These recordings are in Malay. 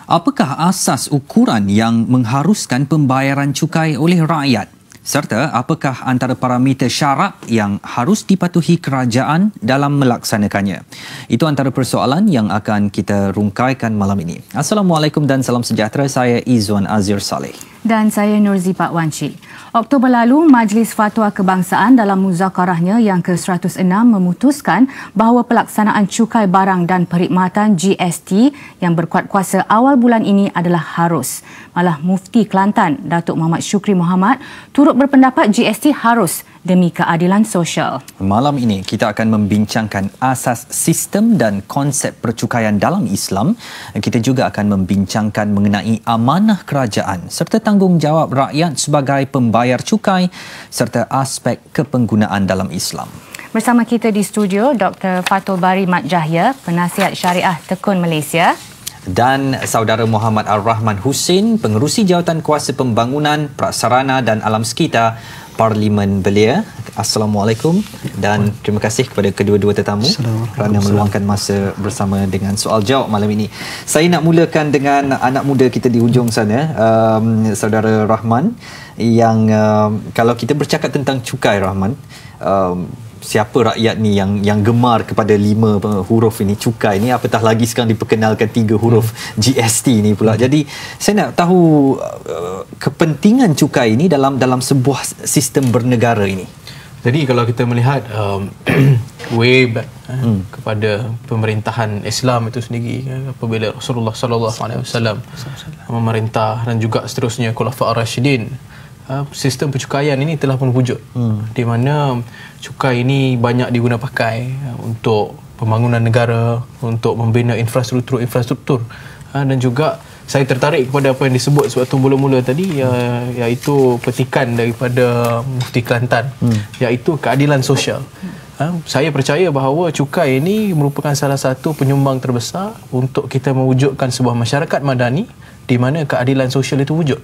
Apakah asas ukuran yang mengharuskan pembayaran cukai oleh rakyat? Serta apakah antara parameter syarat yang harus dipatuhi kerajaan dalam melaksanakannya? Itu antara persoalan yang akan kita rungkaikan malam ini. Assalamualaikum dan salam sejahtera. Saya Izwan Azir Saleh. Dan saya Nurzi Pak Wanci. Oktober lalu, Majlis Fatwa Kebangsaan dalam muzakarahnya yang ke-106 memutuskan bahawa pelaksanaan cukai barang dan perkhidmatan GST yang berkuat kuasa awal bulan ini adalah harus. Malah Mufti Kelantan, Datuk Muhammad Syukri Mohamad, turut berpendapat GST harus demi keadilan sosial. Malam ini kita akan membincangkan asas sistem dan konsep percukaian dalam Islam. Kita juga akan membincangkan mengenai amanah kerajaan serta tanggungjawab rakyat sebagai pembayar cukai serta aspek kepenggunaan dalam Islam. Bersama kita di studio Dr. Fatul Bari Mat Jahya, Penasihat Syariah Tekun Malaysia, dan saudara Muhammad Ar-Rahman Husin, Pengerusi Jawatan Kuasa Pembangunan, Prasarana dan Alam Sekitar Parlimen Belia. Assalamualaikum dan terima kasih kepada kedua-dua tetamu kerana meluangkan masa bersama dengan soal jawab malam ini. Saya nak mulakan dengan anak muda kita di hujung sana, saudara Rahman, yang kalau kita bercakap tentang cukai, Rahman, siapa rakyat ni yang gemar kepada 5 huruf ini, cukai ni, apatah lagi sekarang diperkenalkan 3 huruf GST ni pula. Jadi saya nak tahu kepentingan cukai ini dalam sebuah sistem bernegara ini. Jadi kalau kita melihat way back kepada pemerintahan Islam itu sendiri, apabila Rasulullah SAW memerintah dan juga seterusnya Khulafa' Ar-Rasyidin, sistem percukaian ini telah pun wujud, di mana cukai ini banyak diguna pakai untuk pembangunan negara, untuk membina infrastruktur dan juga saya tertarik kepada apa yang disebut sewaktu mula-mula tadi, iaitu petikan daripada Mufti Kelantan, iaitu keadilan sosial. Saya percaya bahawa cukai ini merupakan salah satu penyumbang terbesar untuk kita mewujudkan sebuah masyarakat madani di mana keadilan sosial itu wujud.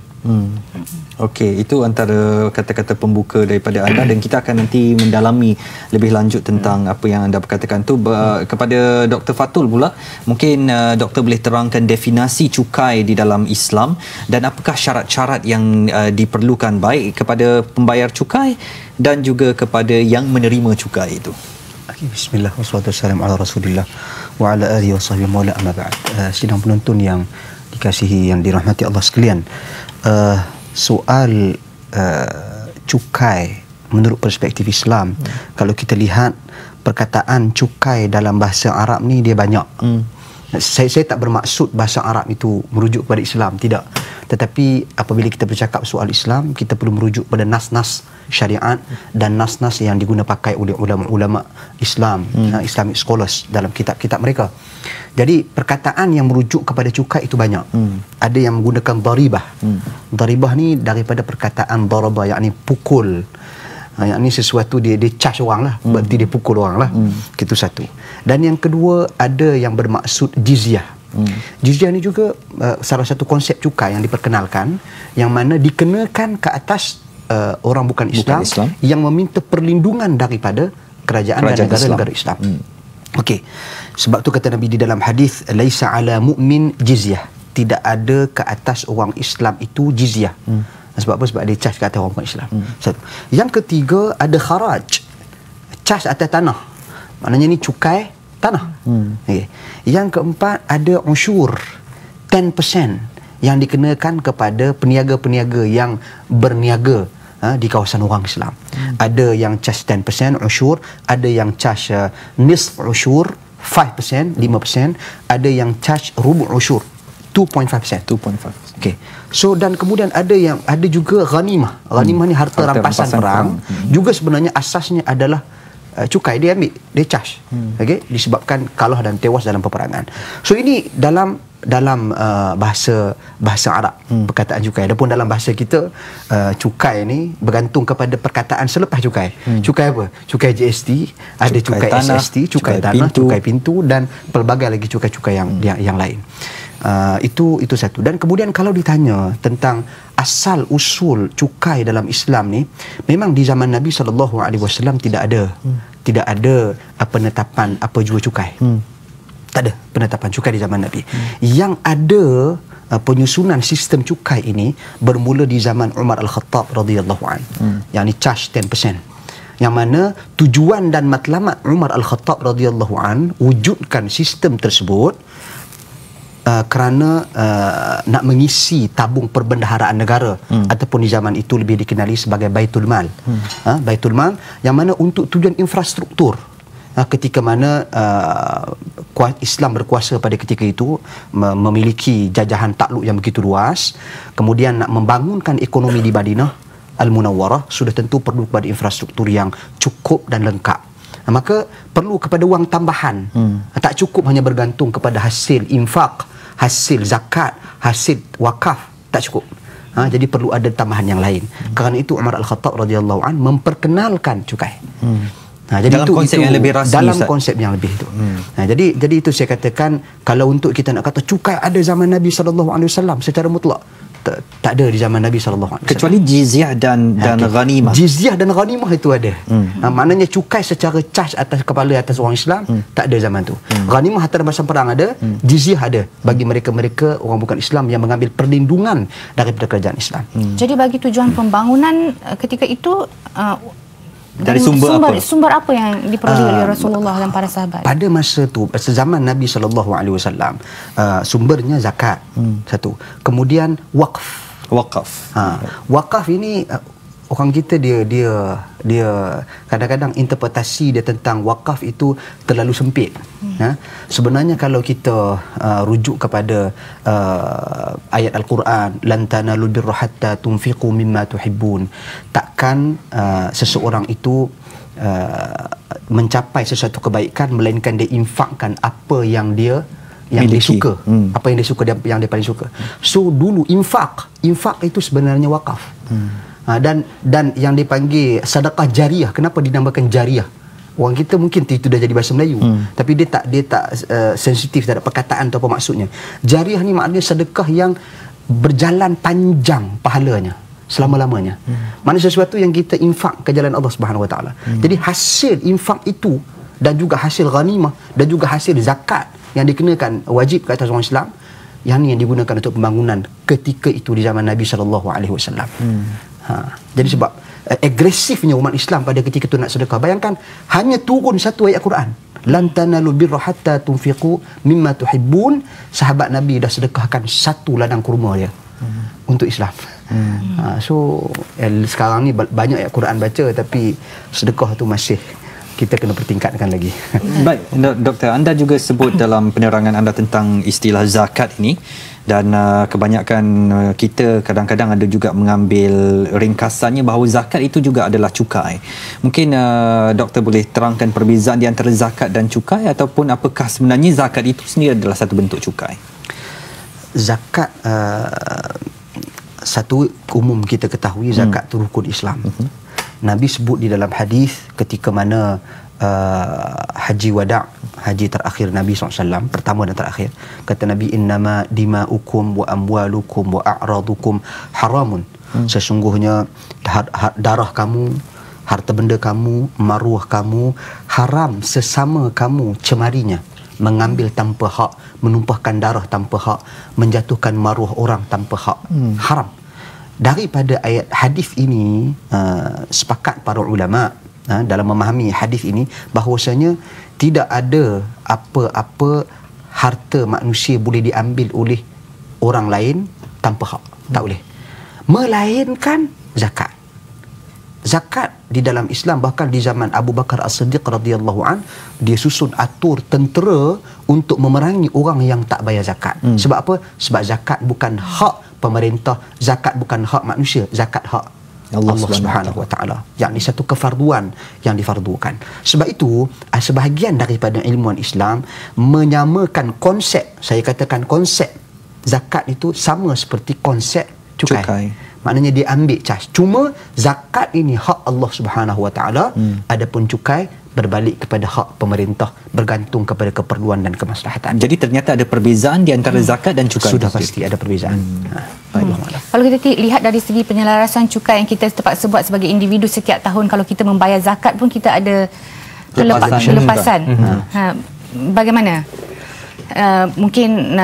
Okey, itu antara kata-kata pembuka daripada anda dan kita akan nanti mendalami lebih lanjut tentang apa yang anda berkatakan tu. Kepada Dr. Fatul pula, mungkin doktor boleh terangkan definisi cukai di dalam Islam dan apakah syarat-syarat yang diperlukan baik kepada pembayar cukai dan juga kepada yang menerima cukai itu. Bismillah wassalatu wassalamu ala Rasulillah wa ala alihi wa sahbihi wa amma ba'd. Sidang penonton yang dikasihi, yang dirahmati Allah sekalian, soal cukai menurut perspektif Islam, kalau kita lihat perkataan cukai dalam bahasa Arab ni dia banyak. Saya tak bermaksud bahasa Arab itu merujuk kepada Islam, tidak. Tetapi apabila kita bercakap soal Islam, kita perlu merujuk pada nas-nas syariat dan nas-nas yang diguna pakai oleh ulama-ulama Islam, Islamic scholars dalam kitab-kitab mereka. Jadi perkataan yang merujuk kepada cukai itu banyak. Ada yang menggunakan daribah. Daribah ni daripada perkataan daraba, yakni pukul. Yakni sesuatu dia charge orang lah, berarti dia pukul orang lah. Itu satu. Dan yang kedua, ada yang bermaksud jizyah. Jizyah ni juga salah satu konsep cukai yang diperkenalkan, yang mana dikenakan ke atas orang bukan Islam yang meminta perlindungan daripada kerajaan dan negara-negara Islam. Okey. Sebab tu kata Nabi di dalam hadis, laisa ala mu'min jizyah. Tidak ada ke atas orang Islam itu jizyah. Sebab apa? Sebab dia charge ke atas orang bukan Islam. Satu. Yang ketiga, ada kharaj. Charge atas tanah. Maknanya ni cukai tanah. Okay. Yang keempat, ada usyur 10% yang dikenakan kepada peniaga-peniaga yang berniaga di kawasan orang Islam. Ada yang charge 10% usyur, ada yang charge nisf usyur 5%, 5%, ada yang charge rubu' usyur 2.5%. Okey. So dan kemudian ada juga ghanimah. Ghanimah ni harta rampasan perang. Juga sebenarnya asasnya adalah cukai, dia ambil, dia charge. Okey, disebabkan kalah dan tewas dalam peperangan. So ini dalam bahasa Arab perkataan cukai. Adapun dalam bahasa kita, cukai ni bergantung kepada perkataan selepas cukai. Cukai apa? Cukai GST, ada cukai tanah, SST, cukai tanah, cukai pintu dan pelbagai lagi cukai-cukai yang lain. Itu satu. Dan kemudian kalau ditanya tentang asal usul cukai dalam Islam ni, memang di zaman Nabi SAW tidak ada penetapan apa jua cukai. Tak ada penetapan cukai di zaman Nabi. Yang ada penyusunan sistem cukai ini bermula di zaman Umar Al-Khattab radhiyallahu anhu. Yang ni charge 10%. Yang mana tujuan dan matlamat Umar Al-Khattab radhiyallahu anhu wujudkan sistem tersebut kerana nak mengisi tabung perbendaharaan negara ataupun di zaman itu lebih dikenali sebagai Baitul Mal. Baitul Mal yang mana untuk tujuan infrastruktur. Ketika mana Islam berkuasa pada ketika itu, memiliki jajahan takluk yang begitu luas, kemudian nak membangunkan ekonomi di Madinah Al-Munawwarah, sudah tentu perlu kepada infrastruktur yang cukup dan lengkap. Maka perlu kepada wang tambahan. Tak cukup hanya bergantung kepada hasil infak, hasil zakat, hasil wakaf, tak cukup. Jadi perlu ada tambahan yang lain. Kerana itu Umar Al-Khattab radhiyallahu an memperkenalkan cukai. Jadi dalam itu, konsep yang lebih rasmi, dalam konsep yang lebih itu. Jadi itu saya katakan, kalau untuk kita nak kata cukai ada zaman Nabi SAW secara mutlak, tak ada di zaman Nabi SAW. Kecuali jizyah dan ghanimah. Jizyah dan ghanimah itu ada. Maknanya cukai secara cas atas kepala atas orang Islam tak ada zaman tu. Ghanimah harta rampasan perang ada, jizyah ada bagi mereka-mereka orang bukan Islam yang mengambil perlindungan daripada kerajaan Islam. Jadi bagi tujuan pembangunan ketika itu dari sumber apa yang diperoleh oleh Rasulullah dan para sahabat? Pada masa tu, zaman Nabi SAW, sumbernya zakat, satu. Kemudian wakaf. Wakaf ini orang kita dia kadang-kadang interpretasi dia tentang wakaf itu terlalu sempit. Sebenarnya kalau kita rujuk kepada ayat Al-Quran, lan tanalul birra hatta tunfiqu mimma tuhibbun, takkan seseorang itu mencapai sesuatu kebaikan melainkan dia infakkan apa yang dia suka, apa yang dia suka, yang dia paling suka. So dulu infak itu sebenarnya wakaf. Dan yang dipanggil sedekah jariah. Kenapa dinamakan jariah? Orang kita mungkin itu dah jadi bahasa Melayu, tapi dia tak sensitif terhadap perkataan atau apa maksudnya. Jariah ni maknanya sedekah yang berjalan panjang pahalanya selama-lamanya. Maknanya sesuatu yang kita infak ke jalan Allah Subhanahu Wa Taala. Jadi hasil infak itu dan juga hasil ghanimah dan juga hasil zakat yang dikenakan wajib ke atas orang Islam, yang ni yang digunakan untuk pembangunan ketika itu di zaman Nabi SAW. Jadi sebab agresifnya umat Islam pada ketika itu nak sedekah. Bayangkan hanya turun satu ayat Quran, lan tanalu birra hatta tunfiqu mimma tuhibbun. Sahabat Nabi dah sedekahkan satu ladang kurma dia untuk Islam. So sekarang ni banyak ayat Quran baca, tapi sedekah tu masih kita kena pertingkatkan lagi. Baik, Doktor, anda juga sebut dalam penerangan anda tentang istilah zakat ini, dan kebanyakan kita kadang-kadang ada juga mengambil ringkasannya bahawa zakat itu juga adalah cukai. Mungkin Doktor boleh terangkan perbezaan di antara zakat dan cukai, ataupun apakah sebenarnya zakat itu sendiri adalah satu bentuk cukai? Zakat, satu umum kita ketahui zakat itu rukun Islam. Nabi sebut di dalam hadis ketika mana haji wada', haji terakhir Nabi SAW, pertama dan terakhir, kata Nabi, innama dima'ukum wa amwalukum wa a'radukum haramun. Sesungguhnya darah kamu, harta benda kamu, maruah kamu haram sesama kamu cemarinya. Mengambil tanpa hak, menumpahkan darah tanpa hak, menjatuhkan maruah orang tanpa hak, haram. Daripada ayat hadis ini, sepakat para ulama dalam memahami hadis ini bahawasanya tidak ada apa-apa harta manusia boleh diambil oleh orang lain tanpa hak. Tak boleh. Melainkan zakat. Zakat di dalam Islam, bahkan di zaman Abu Bakar As-Siddiq radhiyallahu an, dia susun atur tentera untuk memerangi orang yang tak bayar zakat. Sebab apa? Sebab zakat bukan hak pemerintah, zakat bukan hak manusia, zakat hak Allah Subhanahu Wa Taala. Yakni satu kefarduan yang difardukan. Sebab itu sebahagian daripada ilmuwan Islam menyamakan konsep, saya katakan konsep zakat itu sama seperti konsep cukai. Maknanya dia ambil cas. Cuma zakat ini hak Allah Subhanahu Wa Taala, adapun cukai berbalik kepada hak pemerintah, bergantung kepada keperluan dan kemaslahatan. Jadi ternyata ada perbezaan di antara zakat dan cukai. Sudah pasti ada perbezaan. Kalau kita lihat dari segi penyelarasan cukai yang kita terpaksa buat sebagai individu setiap tahun, kalau kita membayar zakat pun kita ada kelepasan. Bagaimana? Mungkin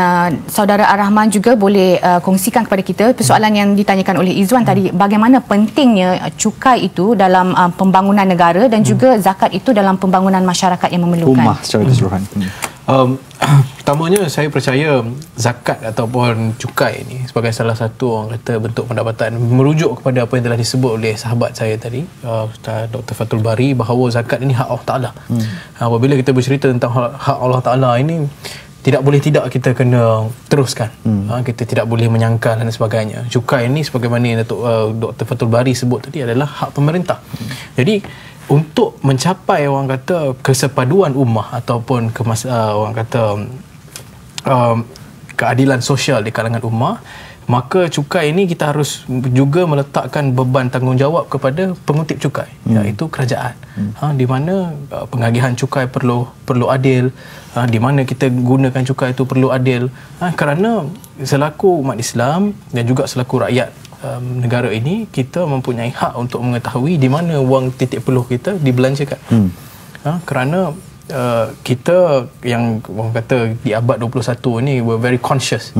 saudara Ar-Rahman juga boleh kongsikan kepada kita persoalan yang ditanyakan oleh Izwan tadi, bagaimana pentingnya cukai itu dalam pembangunan negara dan juga zakat itu dalam pembangunan masyarakat yang memerlukan. Ummah secara keseluruhan. Pertamanya saya percaya zakat ataupun cukai ini sebagai salah satu orang kata bentuk pendapatan, merujuk kepada apa yang telah disebut oleh sahabat saya tadi, Ustaz Dr. Fathul Bari, bahawa zakat ini hak Allah Ta'ala. Apabila kita bercerita tentang hak Allah Ta'ala ini, tidak boleh tidak kita kena teruskan. Kita tidak boleh menyangkal dan sebagainya. Cukai ini sebagaimana Dr. Fathul Bari sebut tadi adalah hak pemerintah. Jadi untuk mencapai orang kata kesepaduan ummah ataupun orang kata keadilan sosial di kalangan ummah, maka cukai ini kita harus juga meletakkan beban tanggungjawab kepada pengutip cukai, iaitu kerajaan. Di mana pengagihan cukai perlu adil, di mana kita gunakan cukai itu perlu adil, kerana selaku umat Islam dan juga selaku rakyat negara ini, kita mempunyai hak untuk mengetahui di mana wang titik peluh kita dibelanjakan. Kerana kita yang orang kata di abad 21 ni we're very conscious.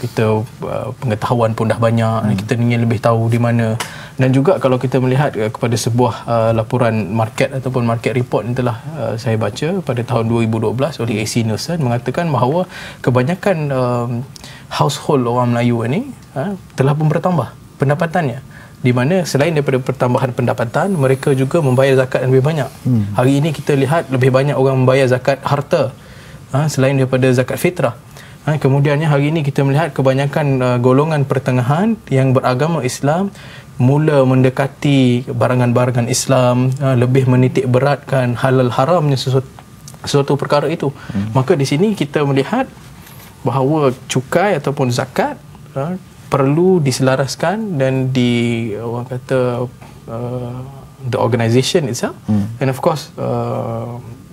Kita pengetahuan pun dah banyak, kita ingin lebih tahu di mana. Dan juga kalau kita melihat kepada sebuah laporan market ataupun market report yang telah saya baca pada tahun 2012 oleh AC Nielsen, mengatakan bahawa kebanyakan household orang Melayu ini telah pun bertambah pendapatannya, di mana selain daripada pertambahan pendapatan, mereka juga membayar zakat yang lebih banyak. Hari ini kita lihat lebih banyak orang membayar zakat harta selain daripada zakat fitrah. Kemudiannya hari ini kita melihat kebanyakan golongan pertengahan yang beragama Islam mula mendekati barangan-barangan Islam, lebih menitik beratkan halal haramnya sesuatu perkara itu. Maka di sini kita melihat bahawa cukai ataupun zakat perlu diselaraskan dan orang kata the organisation itself, and of course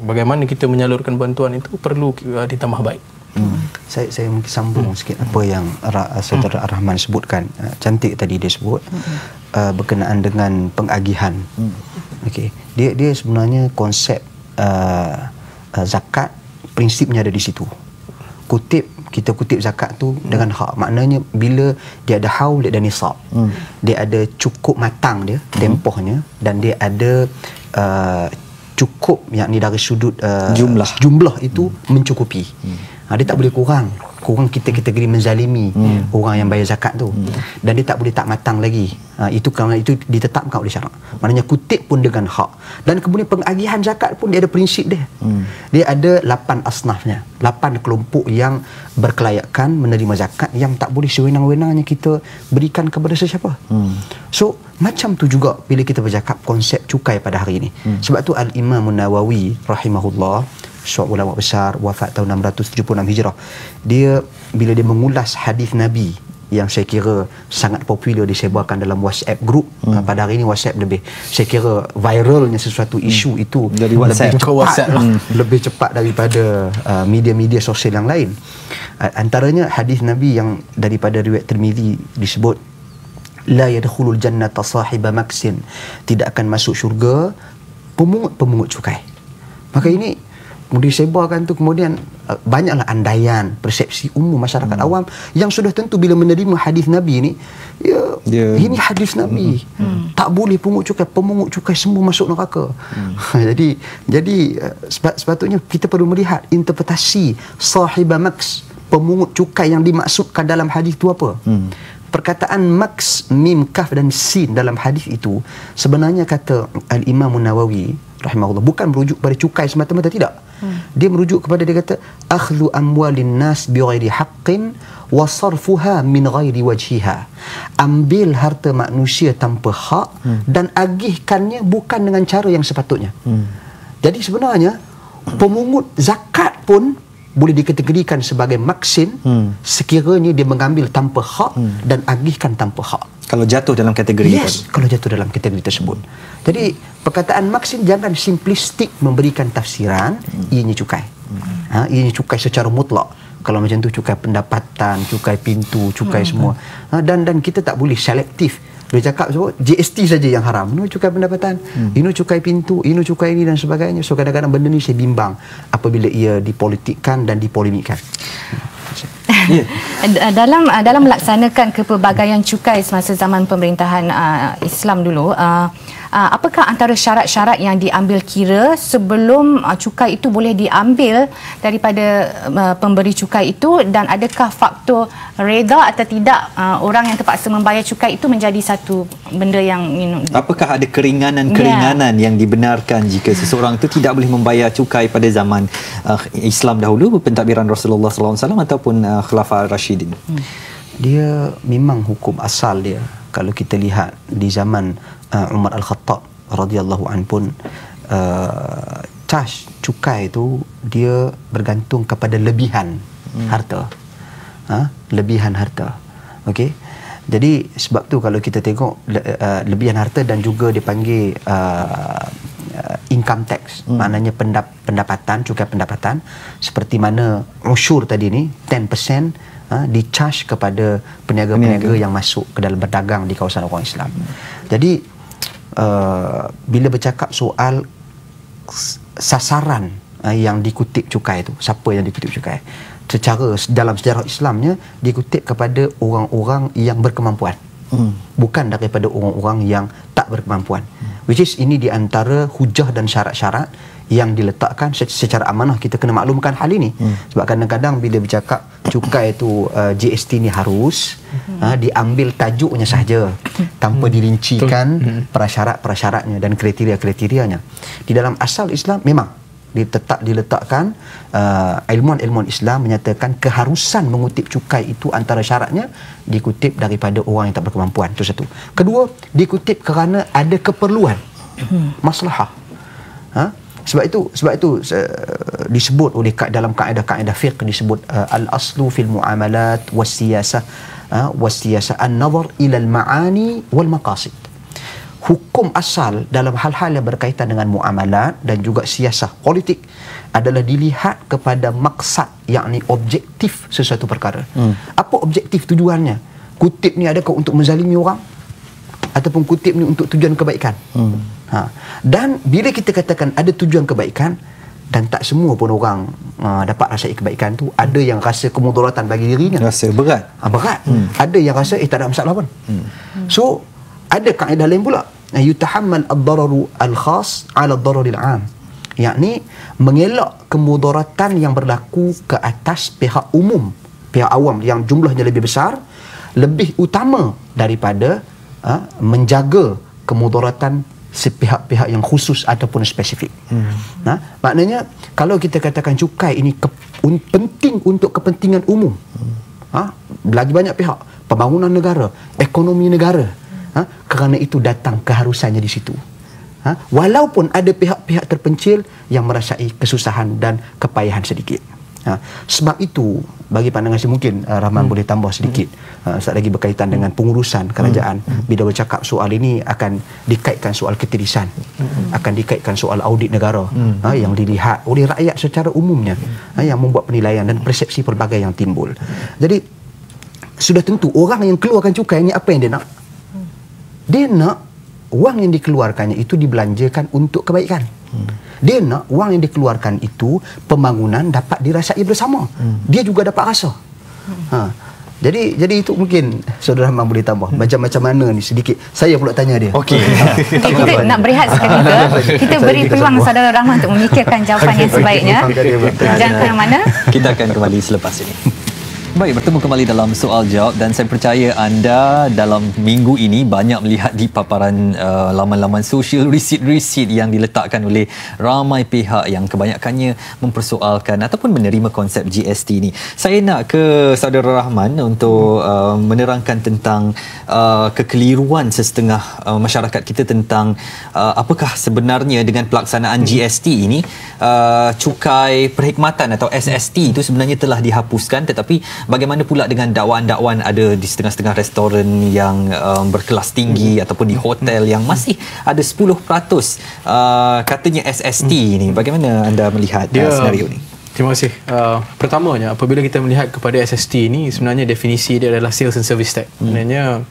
bagaimana kita menyalurkan bantuan itu perlu ditambah baik. Saya mungkin sambung sikit apa yang Saudara Ar-Rahman sebutkan. Cantik tadi dia sebut berkenaan dengan pengagihan. Okey, dia sebenarnya konsep zakat, prinsipnya ada di situ. Kita kutip zakat tu dengan hak, maknanya bila dia ada haul, dia ada nisab, dia ada cukup matang dia tempohnya, dan dia ada cukup, yakni dari sudut jumlah itu mencukupi. Dia tak boleh kurang kita kategori menzalimi orang yang bayar zakat tu, dan dia tak boleh tak matang lagi. Itu kerana itu ditetapkan oleh syarak. Maknanya kutip pun dengan hak. Dan kemudian pengagihan zakat pun dia ada prinsip dia. Dia ada 8 asnafnya, 8 kelompok yang berkelayakan menerima zakat, yang tak boleh sewenang-wenangnya kita berikan kepada sesiapa. So macam tu juga bila kita bercakap konsep cukai pada hari ini. Sebab tu Al-Imam Nawawi rahimahullah, seorang ulama besar, wafat tahun 676 Hijrah, dia bila dia mengulas hadis Nabi yang saya kira sangat popular disebarkan dalam WhatsApp group, pada hari ini WhatsApp lebih, saya kira viralnya sesuatu isu itu dari WhatsApp lebih cepat daripada media-media sosial yang lain. Antaranya hadis Nabi yang daripada riwayat Tirmizi disebut, la yadkhulul jannata sahiba maksin, tidak akan masuk syurga pemungut cukai. Maka ini disebarkan tu, kemudian banyaklah andaian persepsi umum masyarakat awam yang sudah tentu bila menerima hadis Nabi ni, ini hadis Nabi, tak boleh pungut cukai, pemungut cukai semua masuk neraka. Jadi sepatutnya kita perlu melihat interpretasi sahiba maks, pemungut cukai yang dimaksudkan dalam hadis tu apa. Perkataan maks, mim, kaf dan sin dalam hadis itu sebenarnya, kata Al-Imam Nawawi rahimahullah, bukan merujuk pada cukai semata-mata, tidak. Dia merujuk kepada, dia kata akhdhu amwalin nas bighairi haqqin wa sarfuha min ghairi wajhiha, ambil harta manusia tanpa hak dan agihkannya bukan dengan cara yang sepatutnya. Jadi sebenarnya pemungut zakat pun boleh dikategorikan sebagai maksin sekiranya dia mengambil tanpa hak dan agihkan tanpa hak. Kalau jatuh dalam kategori itu. Kalau jatuh dalam kategori tersebut. Jadi perkataan maksin jangan simplistik memberikan tafsiran ianya cukai. Ianya cukai secara mutlak. Kalau macam tu cukai pendapatan, cukai pintu, cukai semua. Dan kita tak boleh selektif Dia cakap so, GST saja yang haram. Ini cukai pendapatan, ini cukai pintu, ini cukai ini dan sebagainya. So kadang-kadang benda ni saya bimbang apabila ia dipolitikkan dan dipolemikkan. Dalam melaksanakan kepelbagaian cukai semasa zaman pemerintahan Islam dulu, apakah antara syarat-syarat yang diambil kira sebelum cukai itu boleh diambil daripada pemberi cukai itu, dan adakah faktor reda atau tidak orang yang terpaksa membayar cukai itu menjadi satu benda yang apakah ada keringanan-keringanan yang dibenarkan jika seseorang itu tidak boleh membayar cukai pada zaman Islam dahulu, pentadbiran Rasulullah SAW ataupun Khulafa Rashidin? Dia memang hukum asal dia. Kalau kita lihat di zaman Umar Al-Khattab radhiyallahu anhu pun charge cukai itu dia bergantung kepada lebihan harta. Lebihan harta. Okey. Jadi sebab tu kalau kita tengok lebihan harta dan juga dipanggil income tax, maknanya pendapatan, cukai pendapatan, seperti mana usyur tadi ni 10% di-charge kepada peniaga-peniaga yang masuk ke dalam berdagang di kawasan orang Islam. Jadi bila bercakap soal sasaran yang dikutip cukai itu, siapa yang dikutip cukai? Secara dalam sejarah Islamnya dikutip kepada orang-orang yang berkemampuan. Bukan daripada orang-orang yang tak berkemampuan. Which is ini di antara hujah dan syarat-syarat yang diletakkan secara amanah. Kita kena maklumkan hal ini. Sebab kadang-kadang bila bercakap cukai itu GST ni harus diambil tajuknya sahaja tanpa dirincikan prasyarat-prasyaratnya dan kriteria-kriterianya. Di dalam asal Islam memang diletakkan ilmuwan-ilmuwan Islam menyatakan keharusan mengutip cukai itu antara syaratnya dikutip daripada orang yang tak berkemampuan. Itu satu. Kedua, dikutip kerana ada keperluan, maslahah. Sebab itu disebut oleh dalam kaedah-kaedah fiqh disebut al-aslu fil muamalat was-siyasah an-nazar ila al-ma'ani wal maqasid. Hukum asal dalam hal-hal yang berkaitan dengan muamalat dan juga siasah politik adalah dilihat kepada maksad, yakni objektif sesuatu perkara. Apa objektif tujuannya? Kutip ni adakah untuk menzalimi orang ataupun kutip ni untuk tujuan kebaikan? Dan bila kita katakan ada tujuan kebaikan, dan tak semua pun orang dapat rasai kebaikan tu, ada yang rasa kemudaratan bagi dirinya, rasa berat. Berat. Ada yang rasa tak ada masalah pun. So ada kaedah lain pula, yutahammal ad-dararu al-khas 'ala ad-dararil 'am, yakni mengelak kemudaratan yang berlaku ke atas pihak umum, pihak awam yang jumlahnya lebih besar, lebih utama daripada menjaga kemudaratan sepihak-pihak yang khusus ataupun spesifik. Maknanya kalau kita katakan cukai ini penting untuk kepentingan umum, lagi banyak pihak, pembangunan negara, ekonomi negara, kerana itu datang keharusannya di situ. Walaupun ada pihak-pihak terpencil yang merasai kesusahan dan kepayahan sedikit. Sebab itu bagi pandangan saya, mungkin Rahman boleh tambah sedikit saat lagi berkaitan dengan pengurusan kerajaan. Bila bercakap soal ini akan dikaitkan soal ketirisan, akan dikaitkan soal audit negara yang dilihat oleh rakyat secara umumnya, yang membuat penilaian dan persepsi pelbagai yang timbul. Jadi sudah tentu orang yang keluarkan cukai ini apa yang dia nak? Dia nak wang yang dikeluarkannya itu dibelanjakan untuk kebaikan. Dia nak wang yang dikeluarkan itu pembangunan dapat dirasai bersama. Dia juga dapat rasa. Jadi itu mungkin Saudara Rahman boleh tambah macam mana ni sedikit. Saya pula tanya dia. Okey. Kita nak berehat seketika. Kita beri peluang Saudara Rahman untuk memikirkan jawapan yang sebaiknya. Jangan ke mana? Kita akan kembali selepas ini. Baik, bertemu kembali dalam soal jawab, dan saya percaya anda dalam minggu ini banyak melihat di paparan laman-laman sosial resit-resit yang diletakkan oleh ramai pihak yang kebanyakannya mempersoalkan ataupun menerima konsep GST ini. Saya nak ke Saudara Rahman untuk menerangkan tentang kekeliruan sesetengah masyarakat kita tentang apakah sebenarnya dengan pelaksanaan GST ini, cukai perkhidmatan atau SST itu sebenarnya telah dihapuskan, tetapi bagaimana pula dengan dakwaan-dakwaan ada di setengah-setengah restoran yang berkelas tinggi ataupun di hotel yang masih ada 10% katanya SST ini. Bagaimana anda melihat senario ini? Terima kasih. Pertamanya, apabila kita melihat kepada SST ini, sebenarnya definisi dia adalah Sales and Service Tax. Maknanya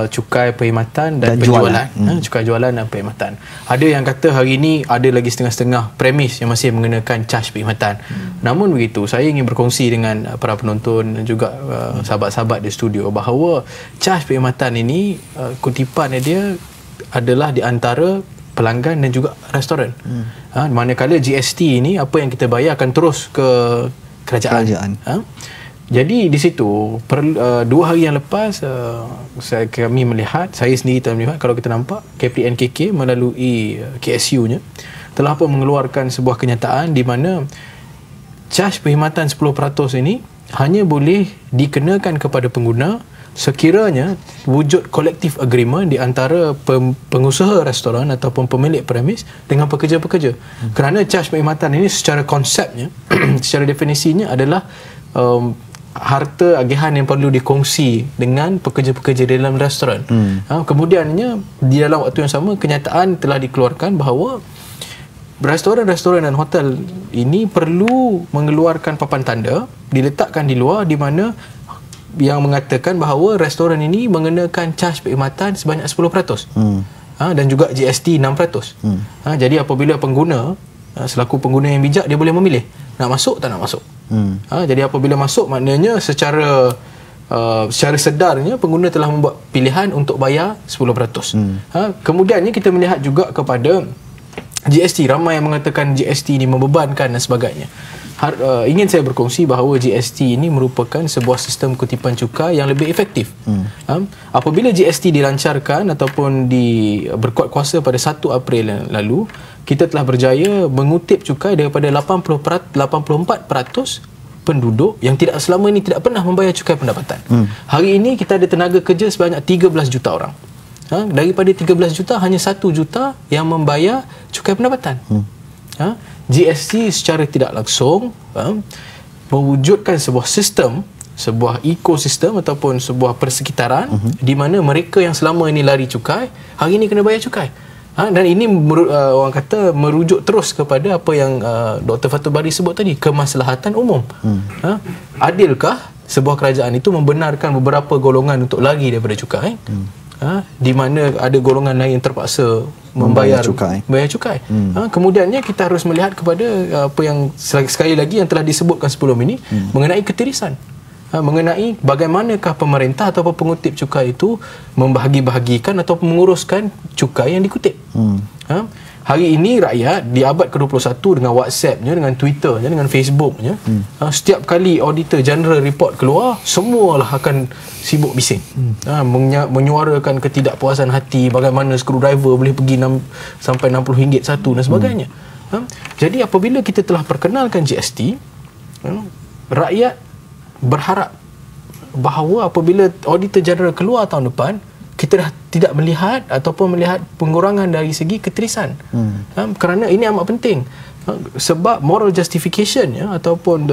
cukai perkhidmatan dan jualan. penjualan. Cukai jualan dan perkhidmatan. Ada yang kata hari ini ada lagi setengah-setengah premis yang masih mengenakan caj perkhidmatan. Namun begitu, saya ingin berkongsi dengan para penonton dan juga sahabat-sahabat di studio bahawa caj perkhidmatan ini kutipan dia adalah di antara pelanggan dan juga restoran. Manakala GST ini apa yang kita bayar akan terus ke kerajaan. Jadi di situ 2 hari yang lepas kami melihat, saya sendiri telah melihat, kalau kita nampak KPNKK melalui KSU-nya telah pun mengeluarkan sebuah kenyataan di mana caj perkhidmatan 10% ini hanya boleh dikenakan kepada pengguna sekiranya wujud collective agreement di antara pengusaha restoran ataupun pemilik premis dengan pekerja-pekerja. Kerana caj perkhidmatan ini secara konsepnya secara definisinya adalah harta agihan yang perlu dikongsi dengan pekerja-pekerja dalam restoran. Kemudiannya di dalam waktu yang sama kenyataan telah dikeluarkan bahawa restoran-restoran dan hotel ini perlu mengeluarkan papan tanda diletakkan di luar di mana yang mengatakan bahawa restoran ini mengenakan caj perkhidmatan sebanyak 10%. Dan juga GST 6%. Jadi apabila pengguna selaku pengguna yang bijak, dia boleh memilih nak masuk tak nak masuk. Jadi apabila masuk, maknanya secara sedarnya pengguna telah membuat pilihan untuk bayar 10%. Kemudiannya kita melihat juga kepada GST. Ramai yang mengatakan GST ini membebankan dan sebagainya. Ingin saya berkongsi bahawa GST ini merupakan sebuah sistem kutipan cukai yang lebih efektif. Apabila GST dilancarkan ataupun berkuat kuasa pada 1 April lalu, kita telah berjaya mengutip cukai daripada 84% penduduk yang selama ini tidak pernah membayar cukai pendapatan. Hari ini kita ada tenaga kerja sebanyak 13 juta orang. Daripada 13 juta, hanya 1 juta yang membayar cukai pendapatan. GST secara tidak langsung mewujudkan sebuah sistem, sebuah ekosistem ataupun sebuah persekitaran di mana mereka yang selama ini lari cukai, hari ini kena bayar cukai. Dan ini orang kata merujuk terus kepada apa yang Dr. Fatul Bari sebut tadi, kemaslahatan umum. Adilkah sebuah kerajaan itu membenarkan beberapa golongan untuk lari daripada cukai, di mana ada golongan lain yang terpaksa membayar cukai. Kemudiannya kita harus melihat kepada apa yang sekali lagi yang telah disebutkan sebelum ini mengenai ketirisan. Mengenai bagaimanakah pemerintah atau pengutip cukai itu membahagi-bahagikan atau menguruskan cukai yang dikutip. Hari ini rakyat di abad ke-21 dengan WhatsApp-nya, dengan Twitter-nya, dengan Facebook-nya, setiap kali Auditor General report keluar, semualah akan sibuk bising. Menyuarakan ketidakpuasan hati, bagaimana screwdriver boleh pergi sampai RM60 satu dan sebagainya. Jadi apabila kita telah perkenalkan GST, rakyat berharap bahawa apabila Auditor General keluar tahun depan, kita dah tidak melihat ataupun melihat pengurangan dari segi ketirisan. Kerana ini amat penting. Sebab moral justification ataupun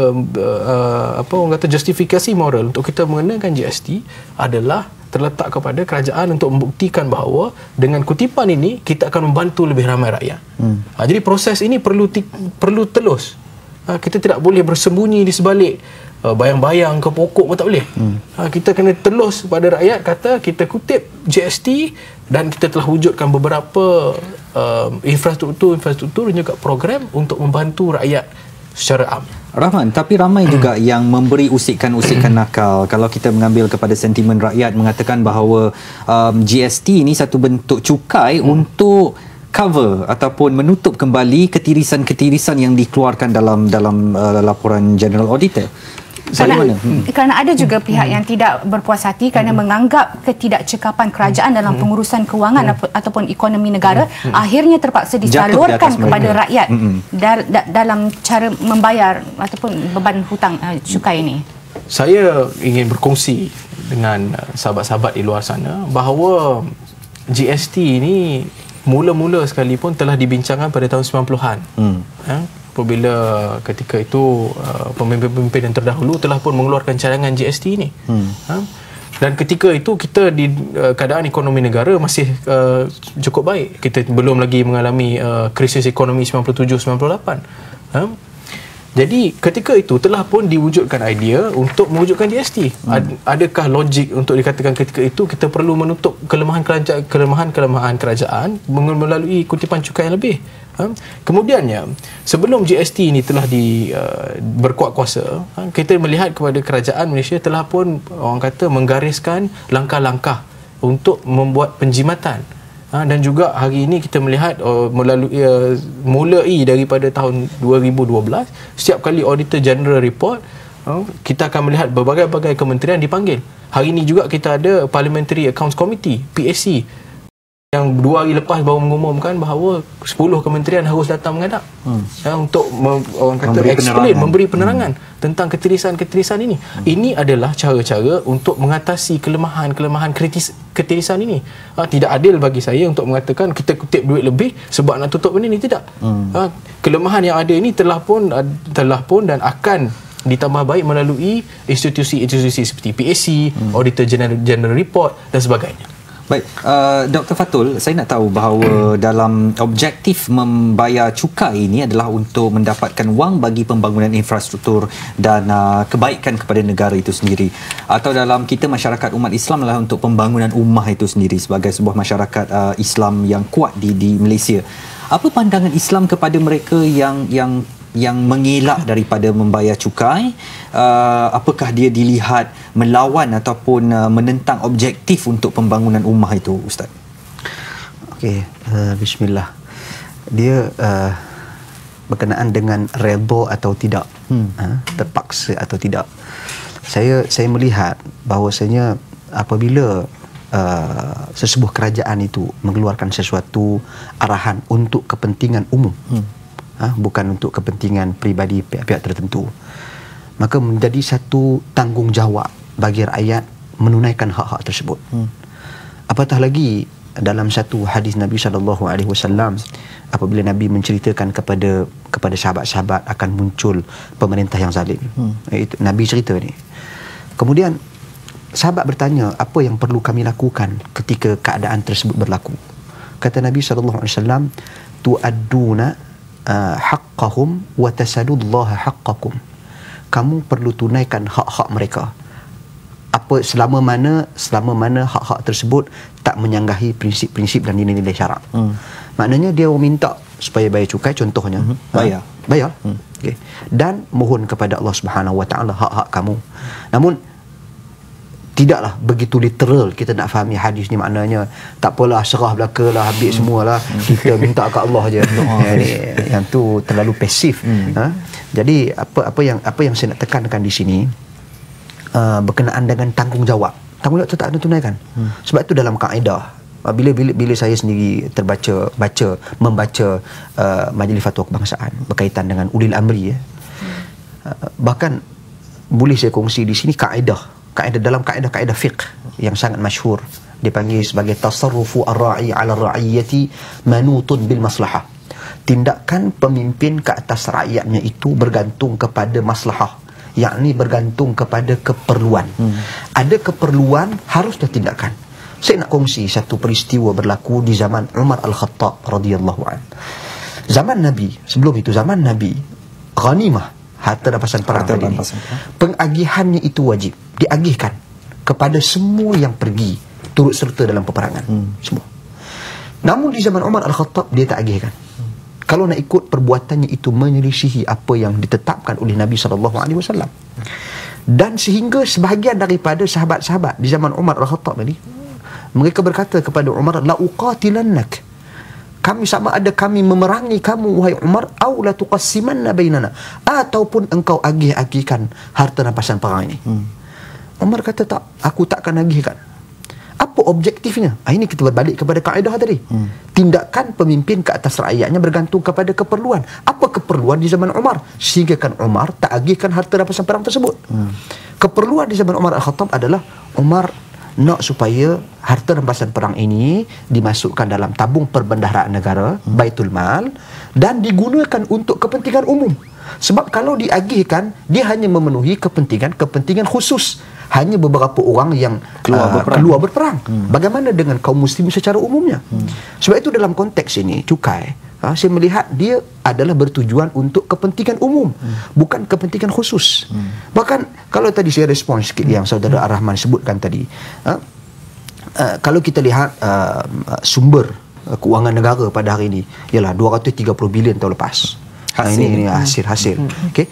orang kata justifikasi moral untuk kita mengenakan GST adalah terletak kepada kerajaan untuk membuktikan bahawa dengan kutipan ini kita akan membantu lebih ramai rakyat. Jadi proses ini perlu telus. Kita tidak boleh bersembunyi di sebalik bayang-bayang ke pokok pun tak boleh. Kita kena telus pada rakyat, kata kita kutip GST dan kita telah wujudkan beberapa infrastruktur dan juga program untuk membantu rakyat secara am. Rahman, tapi ramai juga yang memberi usikan-usikan nakal. Kalau kita mengambil kepada sentimen rakyat mengatakan bahawa GST ini satu bentuk cukai untuk cover ataupun menutup kembali ketirisan-ketirisan yang dikeluarkan dalam laporan General Auditor. Kerana ada juga pihak yang tidak berpuas hati kerana menganggap ketidakcekapan kerajaan dalam pengurusan kewangan ataupun ekonomi negara akhirnya terpaksa disalurkan kepada rakyat dalam cara membayar ataupun beban hutang cukai ini. Saya ingin berkongsi dengan sahabat-sahabat di luar sana bahawa GST ini mula-mula sekali pun telah dibincangkan pada tahun 90-an. Apabila ketika itu pemimpin-pemimpin yang terdahulu telah pun mengeluarkan cadangan GST ini. Dan ketika itu kita di keadaan ekonomi negara masih cukup baik. Kita belum lagi mengalami krisis ekonomi 97-98. Jadi ketika itu telah pun diwujudkan idea untuk mewujudkan GST. Adakah logik untuk dikatakan ketika itu kita perlu menutup kelemahan kerajaan melalui kutipan cukai yang lebih? Kemudiannya, sebelum GST ini telah berkuat kuasa, kita melihat kepada kerajaan Malaysia telah pun orang kata menggariskan langkah-langkah untuk membuat penjimatan. Dan juga hari ini kita melihat mulai daripada tahun 2012, setiap kali Auditor General report, kita akan melihat berbagai-bagai kementerian dipanggil. Hari ini juga kita ada Parliamentary Accounts Committee, PAC, yang 2 hari lepas baru mengumumkan bahawa 10 kementerian harus datang menghadap untuk orang kata memberi penerangan tentang ketirisan ini. Ini adalah cara-cara untuk mengatasi kelemahan ketirisan ini. Tidak adil bagi saya untuk mengatakan kita kutip duit lebih sebab nak tutup benda ni, tidak. Kelemahan yang ada ini telah pun dan akan ditambah baik melalui institusi-institusi seperti PAC, Auditor General Report dan sebagainya. Baik, Dr. Fatul, saya nak tahu bahawa dalam objektif membayar cukai ini adalah untuk mendapatkan wang bagi pembangunan infrastruktur dan kebaikan kepada negara itu sendiri. Atau dalam kita masyarakat umat Islam adalah untuk pembangunan ummah itu sendiri sebagai sebuah masyarakat Islam yang kuat di Malaysia. Apa pandangan Islam kepada mereka yang mengelak daripada membayar cukai? Apakah dia dilihat melawan ataupun menentang objektif untuk pembangunan ummah itu, Ustaz? Okey, bismillah. Dia berkenaan dengan redha atau tidak, terpaksa atau tidak. Saya melihat bahawasanya apabila sesebuah kerajaan itu mengeluarkan sesuatu arahan untuk kepentingan umum, bukan untuk kepentingan peribadi pihak-pihak tertentu, maka menjadi satu tanggungjawab bagi rakyat menunaikan hak-hak tersebut. Apatah lagi dalam satu hadis Nabi SAW, apabila Nabi menceritakan kepada sahabat-sahabat akan muncul pemerintah yang zalim. Itu Nabi cerita ni. Kemudian sahabat bertanya, apa yang perlu kami lakukan ketika keadaan tersebut berlaku? Kata Nabi SAW, tu'adduna haqqahum wa tasalullaha haqqakum. Kamu perlu tunaikan hak-hak mereka. Selama mana hak-hak tersebut tak menyanggahi prinsip-prinsip dan nilai-nilai syarak. Maknanya dia minta supaya bayar cukai, contohnya bayar. Okay. Dan mohon kepada Allah Subhanahu Wa Taala hak-hak kamu. Namun tidaklah begitu literal kita nak fahami hadis ni, maknanya tak apalah, serah belaka lah, habis semualah, kita minta ke Allah je. Yang tu terlalu pasif. Jadi apa yang saya nak tekankan di sini berkenaan dengan tanggungjawab tu tak ada tunaikan. Sebab tu dalam kaedah, bila saya sendiri membaca Majlis Fatwa Kebangsaan berkaitan dengan ulil amri, bahkan boleh saya kongsi di sini kaedah dalam kaedah fiqh yang sangat masyhur, dipanggil sebagai tasarrufu ar-ra'i 'ala ar-ra'iyyati manutun bil maslahah. Tindakan pemimpin ke atas rakyatnya itu bergantung kepada maslahah, yakni bergantung kepada keperluan. Ada keperluan, haruslah tindakan. Saya nak kongsi satu peristiwa berlaku di zaman Umar Al-Khattab radhiyallahu an. Zaman Nabi, sebelum itu zaman Nabi, ghanimah, harta rampasan perang tadi ini, pengagihannya itu wajib diagihkan kepada semua yang pergi turut serta dalam peperangan, semua. Namun di zaman Umar Al-Khattab dia tak agihkan. Kalau nak ikut perbuatannya itu menyelisihi apa yang ditetapkan oleh Nabi SAW. Dan sehingga sebahagian daripada sahabat-sahabat di zaman Umar Al-Khattab ini, mereka berkata kepada Umar, la uqatilannak, kami sama ada kami memerangi kamu wahai Umar, au la tuqassimanna bainana, ataupun engkau agih-agihkan harta rampasan perang ini. Umar kata tak, aku takkan agihkan. Apa objektifnya? Ini kita berbalik kepada kaedah tadi. Tindakan pemimpin ke atas rakyatnya bergantung kepada keperluan. Apa keperluan di zaman Umar? Sehingga kan Umar tak agihkan harta rampasan perang tersebut. Keperluan di zaman Umar Al-Khattab adalah Umar nak supaya harta rampasan perang ini dimasukkan dalam tabung perbendaharaan negara, Baitul Mal, dan digunakan untuk kepentingan umum. Sebab kalau diagihkan, dia hanya memenuhi kepentingan khusus, hanya beberapa orang yang keluar berperang. Bagaimana dengan kaum muslim secara umumnya? Sebab itu dalam konteks ini cukai, Saya melihat dia adalah bertujuan untuk kepentingan umum, bukan kepentingan khusus. Bahkan kalau tadi saya respon sikit yang saudara Ar-Rahman sebutkan tadi, kalau kita lihat sumber kewangan negara pada hari ini ialah 230 bilion tahun lepas. Ini hasil. Okey.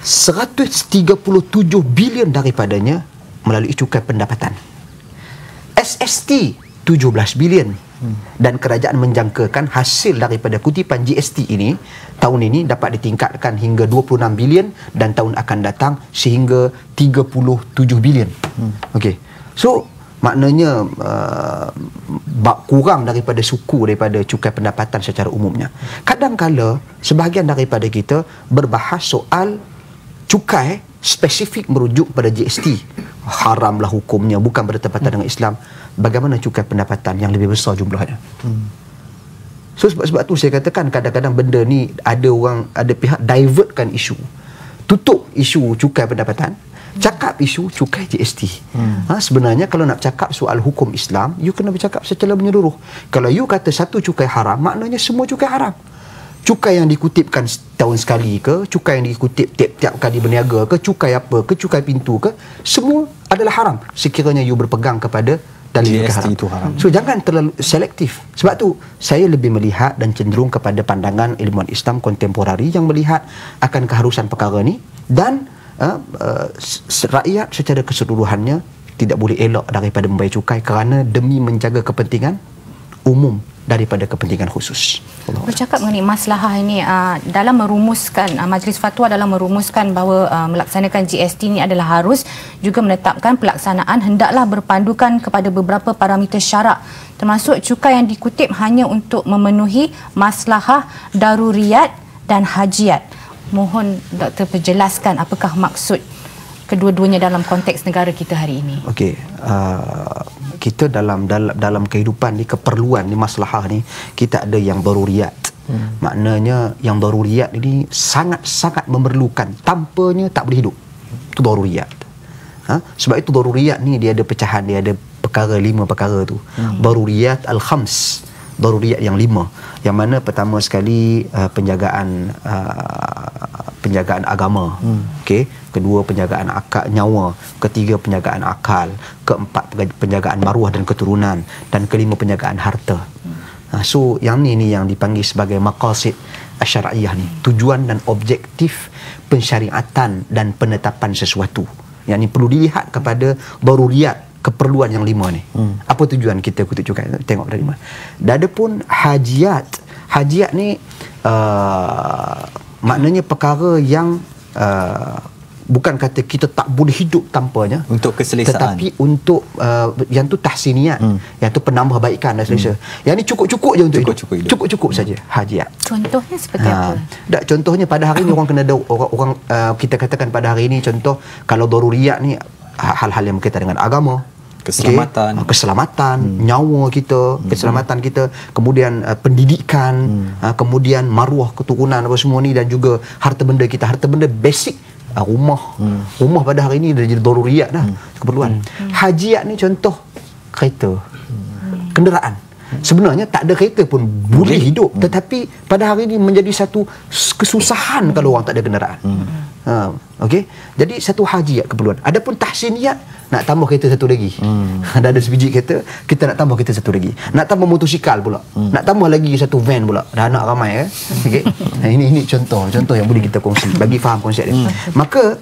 137 bilion daripadanya melalui cukai pendapatan. SST 17 bilion. Dan kerajaan menjangkakan hasil daripada kutipan GST ini tahun ini dapat ditingkatkan hingga 26 bilion dan tahun akan datang sehingga 37 bilion. Okey. So maknanya kurang daripada suku daripada cukai pendapatan secara umumnya. Kadang-kala sebahagian daripada kita berbahas soal cukai spesifik merujuk pada GST. Haramlah hukumnya, bukan bertepatan dengan Islam. Bagaimana cukai pendapatan yang lebih besar jumlahnya? So sebab tu saya katakan kadang-kadang benda ni ada pihak divertkan isu. Tutup isu cukai pendapatan, cakap isu cukai GST. Sebenarnya kalau nak cakap soal hukum Islam, you kena bercakap secara menyeluruh. Kalau you kata satu cukai haram, maknanya semua cukai haram. Cukai yang dikutipkan tahun sekali ke, cukai yang dikutip tiap-tiap kali berniaga ke, cukai apa ke, cukai pintu ke, semua adalah haram sekiranya you berpegang kepada dalil haram. Itu haram. So jangan terlalu selektif. Sebab tu saya lebih melihat dan cenderung kepada pandangan ilmuwan Islam kontemporari yang melihat akan keharusan perkara ni, dan rakyat secara keseluruhannya tidak boleh elak daripada membayar cukai kerana demi menjaga kepentingan umum daripada kepentingan khusus. Bercakap mengenai maslahah ini, dalam merumuskan Majlis Fatwa dalam merumuskan bahawa melaksanakan GST ini adalah harus, juga menetapkan pelaksanaan hendaklah berpandukan kepada beberapa parameter syarak, termasuk cukai yang dikutip hanya untuk memenuhi maslahah daruriyat dan hajiat. Mohon Doktor perjelaskan apakah maksud kedua-duanya dalam konteks negara kita hari ini. Okey, kita dalam kehidupan ni, keperluan ni, maslahah ni, kita ada yang daruriyat. Maknanya yang daruriyat ini sangat-sangat memerlukan, tanpanya tak boleh hidup. Itu daruriyat. Sebab itu daruriyat ni dia ada pecahan, dia ada perkara 5 perkara tu. Daruriyat al-khams, daruriyat yang 5, yang mana pertama sekali penjagaan agama, okey, kedua penjagaan nyawa, ketiga penjagaan akal, keempat penjagaan maruah dan keturunan, dan kelima penjagaan harta. So yang ni yang dipanggil sebagai maqasid asy-syar'iyyah ni, tujuan dan objektif pensyariatan dan penetapan sesuatu. Yang ni perlu dilihat kepada daruriyat, keperluan yang 5 ni. Apa tujuan kita kutip cukai? Tengok dari mana. Dan ada pun hajiat. Hajiat ni maknanya perkara yang bukan kata kita tak boleh hidup tanpanya, untuk keselesaan, tetapi untuk yang tu tahsiniat, yang tu penambahbaikan dan selesa. Yang ni cukup-cukup je untuk hidup. Cukup-cukup saja hajiat. Contohnya seperti apa? Contohnya pada hari ni orang kena ada orang kita katakan pada hari ni, contoh kalau daruriyat ni hal-hal yang berkaitan dengan agama, keselamatan, nyawa kita, keselamatan kita, kemudian pendidikan, kemudian maruah keturunan apa semua ni, dan juga harta benda kita, harta benda basic, rumah pada hari ni dah jadi daruriyat dah, keperluan. Hajiat ni contoh kereta, kenderaan. Sebenarnya tak ada kereta pun boleh hidup, tetapi pada hari ini menjadi satu kesusahan kalau orang tak ada kenderaan. Okey, jadi satu hajiat, keperluan. Adapun tahsiniat, nak tambah kereta satu lagi. Dah ada sebiji kereta, kita nak tambah kereta satu lagi. Nak tambah motosikal pula. Nak tambah lagi satu van pula. Dah anak ramai kan. Okey. Ini contoh yang boleh kita kongsi bagi faham konsep ni. Maka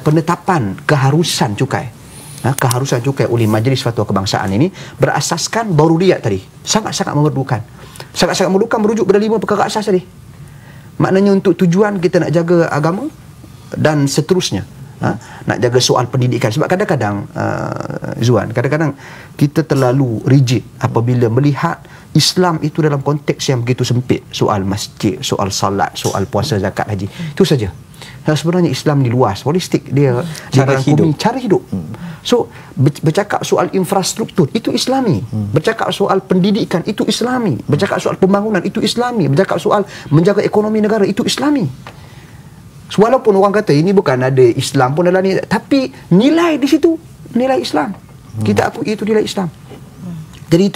penetapan keharusan cukai, keharusan cukai oleh Majlis Fatwa Kebangsaan ini berasaskan daruriyat tadi. Sangat-sangat memerlukan. Sangat-sangat memerlukan merujuk pada 5 perkara asas tadi. Maknanya untuk tujuan kita nak jaga agama dan seterusnya. Nak jaga soal pendidikan. Sebab kadang-kadang Zuan, kadang-kadang kita terlalu rigid apabila melihat Islam itu dalam konteks yang begitu sempit. Soal masjid, soal salat, soal puasa, zakat, haji. Itu saja. Sebenarnya Islam ni luas, holistik, dia cara hidup. So bercakap soal infrastruktur itu Islami, bercakap soal pendidikan itu Islami, bercakap soal pembangunan itu Islami, bercakap soal menjaga ekonomi negara itu Islami. Walaupun orang kata ini bukan ada Islam pun dalam ni, tapi nilai di situ, nilai Islam. Kita akui itu nilai Islam. Jadi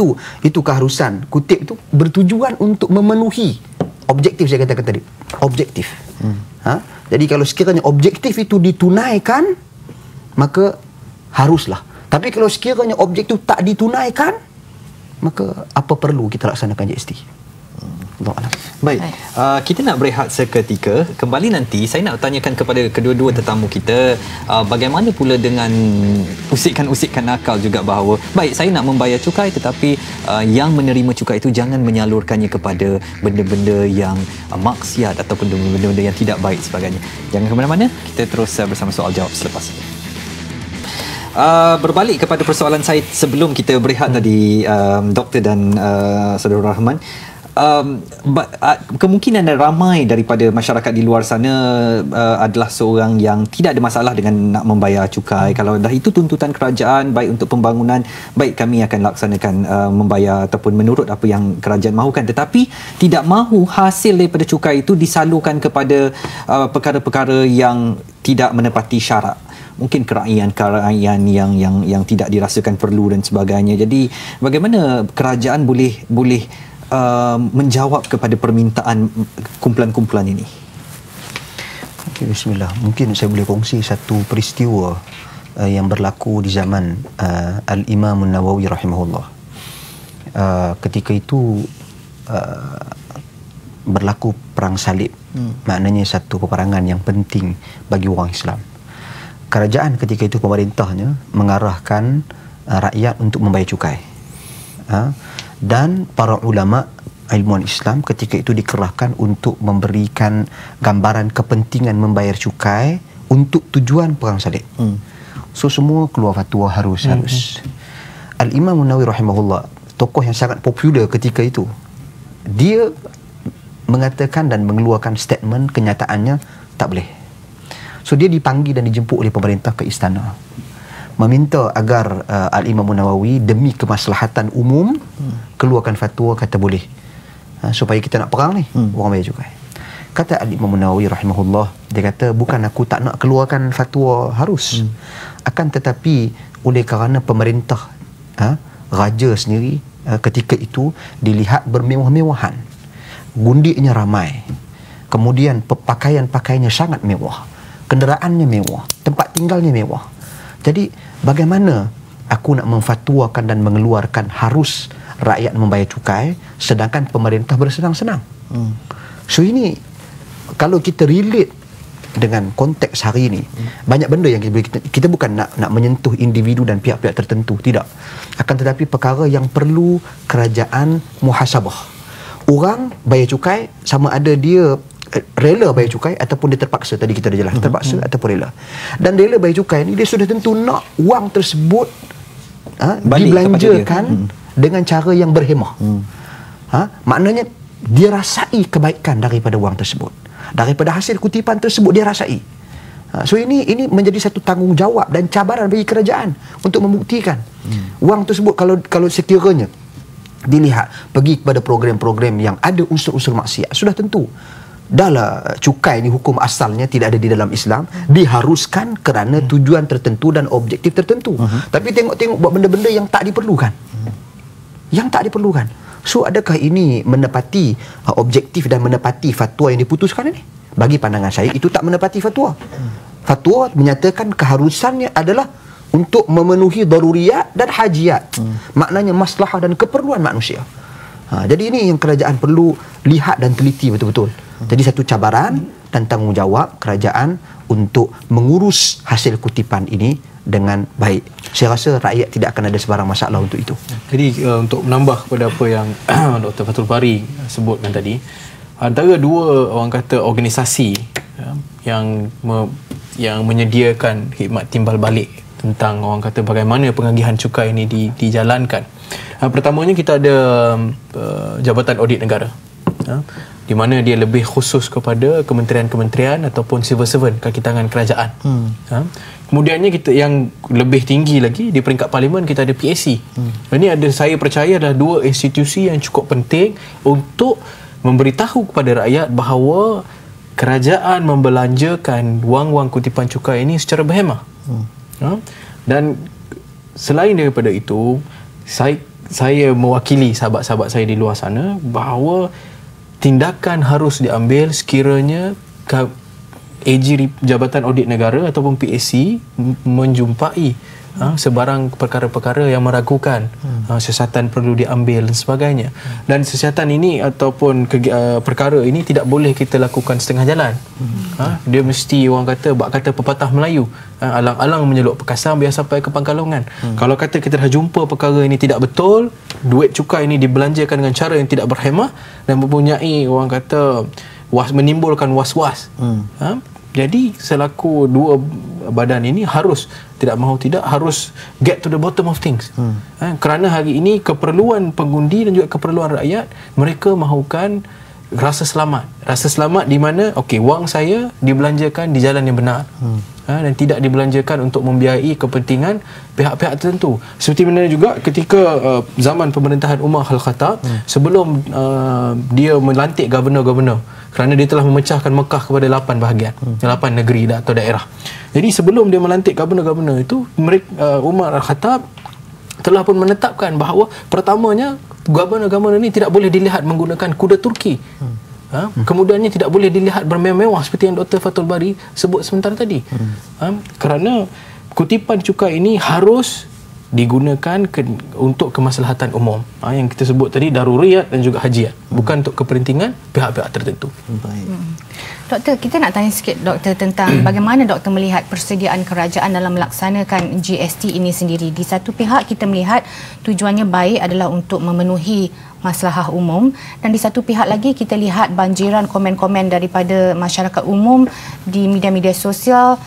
itu keharusan kutip itu bertujuan untuk memenuhi objektif saya katakan tadi. Objektif. Jadi kalau sekiranya objektif itu ditunaikan, maka haruslah. Tapi kalau sekiranya objektif tak ditunaikan, maka apa perlu kita laksanakan GST? Baik, kita nak berehat seketika. Kembali nanti saya nak tanyakan kepada kedua-dua tetamu kita bagaimana pula dengan usikan-usikan nakal juga bahawa baik saya nak membayar cukai tetapi yang menerima cukai itu jangan menyalurkannya kepada benda-benda yang maksiat ataupun benda-benda yang tidak baik sebagainya. Jangan ke mana-mana, kita terus bersama soal jawab selepas ini. Berbalik kepada persoalan saya sebelum kita berehat tadi, Doktor dan Saudara Rahman, kemungkinan ramai daripada masyarakat di luar sana adalah seorang yang tidak ada masalah dengan nak membayar cukai. Kalau dah itu tuntutan kerajaan baik untuk pembangunan, baik kami akan laksanakan membayar ataupun menurut apa yang kerajaan mahukan, tetapi tidak mahu hasil daripada cukai itu disalurkan kepada perkara-perkara yang tidak menepati syarat. Mungkin kerajaan yang tidak dirasakan perlu dan sebagainya. Jadi bagaimana kerajaan boleh menjawab kepada permintaan kumpulan-kumpulan ini? Okay, bismillah. Mungkin saya boleh kongsi satu peristiwa yang berlaku di zaman Al-Imam An-Nawawi rahimahullah. Ketika itu berlaku perang salib. Maknanya satu peperangan yang penting bagi orang Islam. Kerajaan ketika itu, pemerintahnya mengarahkan rakyat untuk membayar cukai. Dan para ulama ilmuwan Islam ketika itu dikerahkan untuk memberikan gambaran kepentingan membayar cukai untuk tujuan perang salib. So semua keluar fatwa harus. Al-Imam An-Nawawi rahimahullah, tokoh yang sangat popular ketika itu, dia mengatakan dan mengeluarkan statement kenyataannya tak boleh. So dia dipanggil dan dijemput oleh pemerintah ke istana, meminta agar Al-Imam Nawawi demi kemaslahatan umum keluarkan fatwa kata boleh, supaya kita nak perang ni orang bayar cukai. Kata Al-Imam Nawawi rahimahullah, dia kata bukan aku tak nak keluarkan fatwa harus, akan tetapi oleh kerana pemerintah raja sendiri ketika itu dilihat bermewah-mewahan, gundiknya ramai, kemudian pakaian-pakaiannya sangat mewah, kenderaannya mewah, tempat tinggalnya mewah. Jadi bagaimana aku nak memfatwakan dan mengeluarkan harus rakyat membayar cukai sedangkan pemerintah bersenang-senang? So ini kalau kita relate dengan konteks hari ini, banyak benda yang kita bukan nak menyentuh individu dan pihak-pihak tertentu, tidak. Akan tetapi perkara yang perlu kerajaan muhasabah. Orang bayar cukai sama ada dia rela bayar cukai ataupun dia terpaksa. Tadi kita dah jelas, terpaksa ataupun rela. Dan rela bayar cukai ni dia sudah tentu nak wang tersebut dibelanjakan dengan cara yang berhemah. Maknanya dia rasai kebaikan daripada wang tersebut, daripada hasil kutipan tersebut dia rasai. So ini menjadi satu tanggungjawab dan cabaran bagi kerajaan untuk membuktikan wang tersebut kalau sekiranya dilihat pergi kepada program-program yang ada unsur-unsur maksiat, sudah tentu dahlah cukai ni hukum asalnya tidak ada di dalam Islam, diharuskan kerana tujuan tertentu dan objektif tertentu. Tapi tengok-tengok buat benda-benda yang tak diperlukan. Yang tak diperlukan. So adakah ini menepati objektif dan menepati fatwa yang diputuskan ini? Bagi pandangan saya itu tak menepati fatwa. Fatwa menyatakan keharusannya adalah untuk memenuhi daruriyat dan hajiat. Maknanya maslahah dan keperluan manusia. Jadi ini yang kerajaan perlu lihat dan teliti betul-betul. Jadi satu cabaran dan tanggungjawab kerajaan untuk mengurus hasil kutipan ini dengan baik. Saya rasa rakyat tidak akan ada sebarang masalah untuk itu. Jadi untuk menambah kepada apa yang Dr. Fathul Bari sebutkan tadi, antara dua orang kata organisasi yang menyediakan khidmat timbal balik tentang orang kata bagaimana pengagihan cukai ini dijalankan. Pertamanya kita ada Jabatan Audit Negara, di mana dia lebih khusus kepada kementerian-kementerian ataupun civil servant, kaki tangan kerajaan. Kemudiannya kita yang lebih tinggi lagi di peringkat parlimen kita ada PAC. Ini ada, saya percaya adalah dua institusi yang cukup penting untuk memberitahu kepada rakyat bahawa kerajaan membelanjakan wang-wang kutipan cukai ini secara berhemah. Dan selain daripada itu, saya mewakili sahabat-sahabat saya di luar sana bahawa tindakan harus diambil sekiranya AG Jabatan Audit Negara ataupun PAC menjumpai sebarang perkara-perkara yang meragukan siasatan perlu diambil dan sebagainya. Dan siasatan ini ataupun perkara ini tidak boleh kita lakukan setengah jalan. Dia mesti, orang kata, bak kata pepatah Melayu, alang-alang menyeluk pekasang biar sampai ke pangkalongan. Kalau kata kita dah jumpa perkara ini tidak betul, duit cukai ini dibelanjakan dengan cara yang tidak berhemah dan mempunyai, orang kata, menimbulkan was-was. Jadi selaku dua badan ini harus tidak mahu tidak harus get to the bottom of things. Kerana hari ini keperluan pengundi dan juga keperluan rakyat, mereka mahukan rasa selamat. Rasa selamat di mana wang saya dibelanjakan di jalan yang benar. Dan tidak dibelanjakan untuk membiayai kepentingan pihak-pihak tertentu. Seperti mana juga ketika zaman pemerintahan Umar Al-Khattab, sebelum dia melantik governor-governor, kerana dia telah memecahkan Mekah kepada 8 bahagian, 8 negeri atau daerah. Jadi sebelum dia melantik governor-governor itu, Umar Al-Khattab telah pun menetapkan bahawa pertamanya governor-governor ini tidak boleh dilihat menggunakan kuda Turki. Kemudiannya tidak boleh dilihat bermewah-mewah seperti yang Dr. Fathul Bari sebut sebentar tadi. Kerana kutipan cukai ini harus digunakan untuk kemaslahatan umum, yang kita sebut tadi daruriyat dan juga hajiat, bukan untuk kepentingan pihak-pihak tertentu. Baik. Doktor, kita nak tanya sikit doktor tentang bagaimana doktor melihat persediaan kerajaan dalam melaksanakan GST ini sendiri. Di satu pihak kita melihat tujuannya baik adalah untuk memenuhi maslahah umum, dan di satu pihak lagi kita lihat banjiran komen-komen daripada masyarakat umum di media-media sosial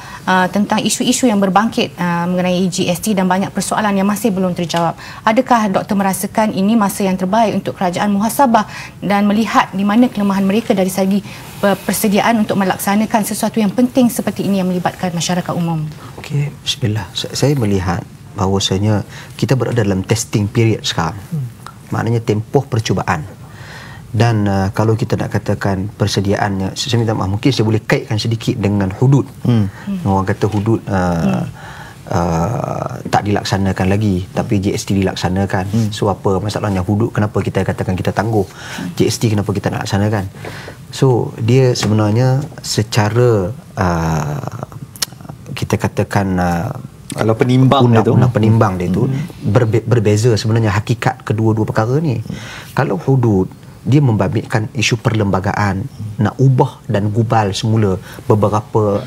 tentang isu-isu yang berbangkit mengenai GST dan banyak persoalan yang masih belum terjawab. Adakah doktor merasakan ini masa yang terbaik untuk kerajaan muhasabah dan melihat di mana kelemahan mereka dari segi persediaan untuk melaksanakan sesuatu yang penting seperti ini yang melibatkan masyarakat umum? Okey, bismillah. Saya melihat bahawasanya kita berada dalam testing period sekarang. Maknanya tempoh percubaan. Dan kalau kita nak katakan persediaannya, saya minta maaf, mungkin saya boleh kaitkan sedikit dengan hudud. Orang kata hudud tak dilaksanakan lagi, tapi GST dilaksanakan. So apa masalahnya hudud, kenapa kita katakan kita tangguh? GST kenapa kita nak laksanakan? So dia sebenarnya secara kita katakan kalau penimbang penimbang dia tu berbeza sebenarnya hakikat kedua-dua perkara ni. Kalau hudud dia membabitkan isu perlembagaan, nak ubah dan gubal semula beberapa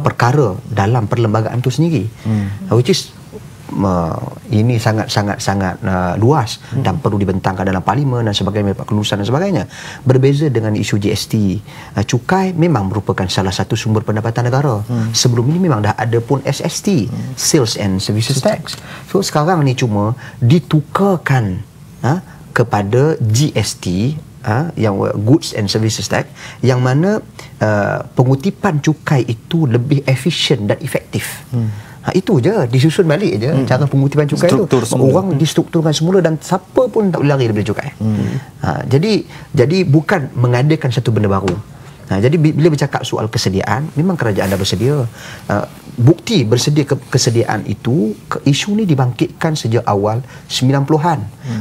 perkara dalam perlembagaan tu sendiri, which is ini sangat luas dan perlu dibentangkan dalam parlimen dan sebagainya, kelulusan dan sebagainya. Berbeza dengan isu GST, cukai memang merupakan salah satu sumber pendapatan negara. Sebelum ini memang dah ada pun SST, Sales and Services Tax. So sekarang ni cuma ditukarkan kepada GST, yang Goods and Services Tax, yang mana pengutipan cukai itu lebih efisien dan efektif. Itu je, disusun balik je cara pengutipan cukai tu. Orang distrukturkan semula dan siapa pun tak boleh lari daripada cukai. Jadi bukan mengadakan satu benda baru. Jadi bila bercakap soal kesediaan, memang kerajaan dah bersedia. Bukti bersedia kesediaan itu, isu ni dibangkitkan sejak awal 90-an.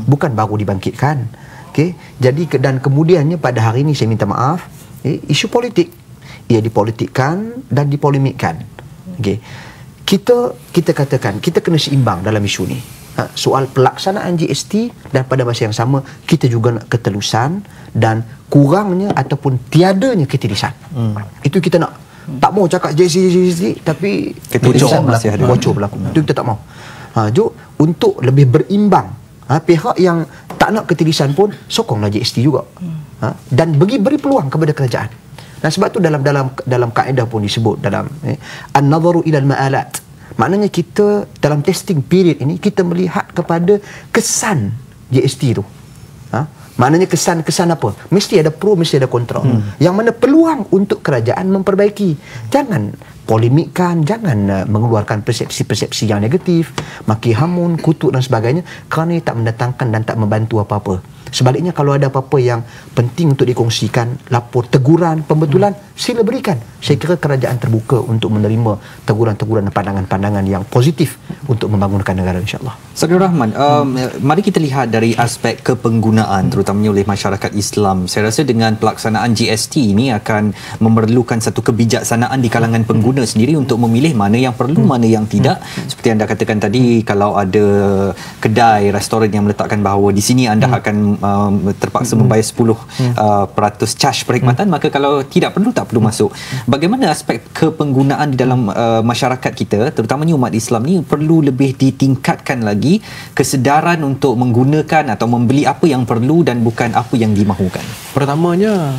Bukan baru dibangkitkan. Okay? Jadi dan kemudiannya pada hari ini saya minta maaf, isu politik ia dipolitikkan dan dipolemikkan. Okay. Kita katakan kita kena seimbang dalam isu ni. Soal pelaksanaan GST, dan pada masa yang sama kita juga nak ketelusan dan kurangnya ataupun tiadanya ketirisan. Itu kita nak. Tak mau cakap GST tapi bocor berlaku. Itu kita tak mau. Untuk lebih berimbang, pihak yang tak nak ketirisan pun sokonglah GST juga. Dan beri peluang kepada kerajaan. Dan sebab tu dalam kaedah pun disebut dalam an-nadharu ila al-ma'alat. Maknanya kita dalam testing period ini kita melihat kepada kesan GST tu. Maknanya kesan apa? Mesti ada pro, mesti ada kontra. Yang mana peluang untuk kerajaan memperbaiki. Jangan polemikkan, jangan mengeluarkan persepsi-persepsi yang negatif, maki hamun, kutuk dan sebagainya, kerana ia tak mendatangkan dan tak membantu apa-apa. Sebaliknya kalau ada apa-apa yang penting untuk dikongsikan, lapor, teguran, pembetulan, sila berikan. Saya kira kerajaan terbuka untuk menerima teguran-teguran dan pandangan-pandangan yang positif untuk membangunkan negara, insya-Allah. Saudara Rahman, mari kita lihat dari aspek kepenggunaan terutamanya oleh masyarakat Islam. Saya rasa dengan pelaksanaan GST ini akan memerlukan satu kebijaksanaan di kalangan pengguna sendiri untuk memilih mana yang perlu, mana yang tidak. Seperti anda katakan tadi, kalau ada kedai, restoran yang meletakkan bahawa di sini anda akan terpaksa membayar 10% charge perkhidmatan, maka kalau tidak perlu, tak perlu masuk. Bagaimana aspek kepenggunaan di dalam masyarakat kita, terutamanya umat Islam ni, perlu lebih ditingkatkan lagi kesedaran untuk menggunakan atau membeli apa yang perlu dan bukan apa yang dimahukan. Pertamanya,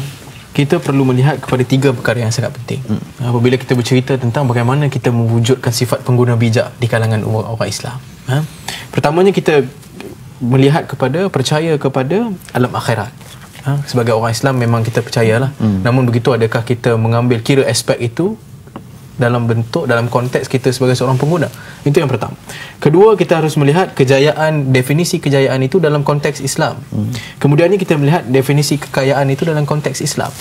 kita perlu melihat kepada 3 perkara yang sangat penting. Apabila kita bercerita tentang bagaimana kita mewujudkan sifat pengguna bijak di kalangan orang Islam. Pertamanya, kita melihat kepada, percaya kepada alam akhirat. Sebagai orang Islam memang kita percayalah. Namun begitu, adakah kita mengambil kira aspek itu dalam bentuk, dalam konteks kita sebagai seorang pengguna? Itu yang pertama. Kedua, kita harus melihat kejayaan, definisi kejayaan itu dalam konteks Islam. Kemudiannya kita melihat definisi kekayaan itu dalam konteks Islam.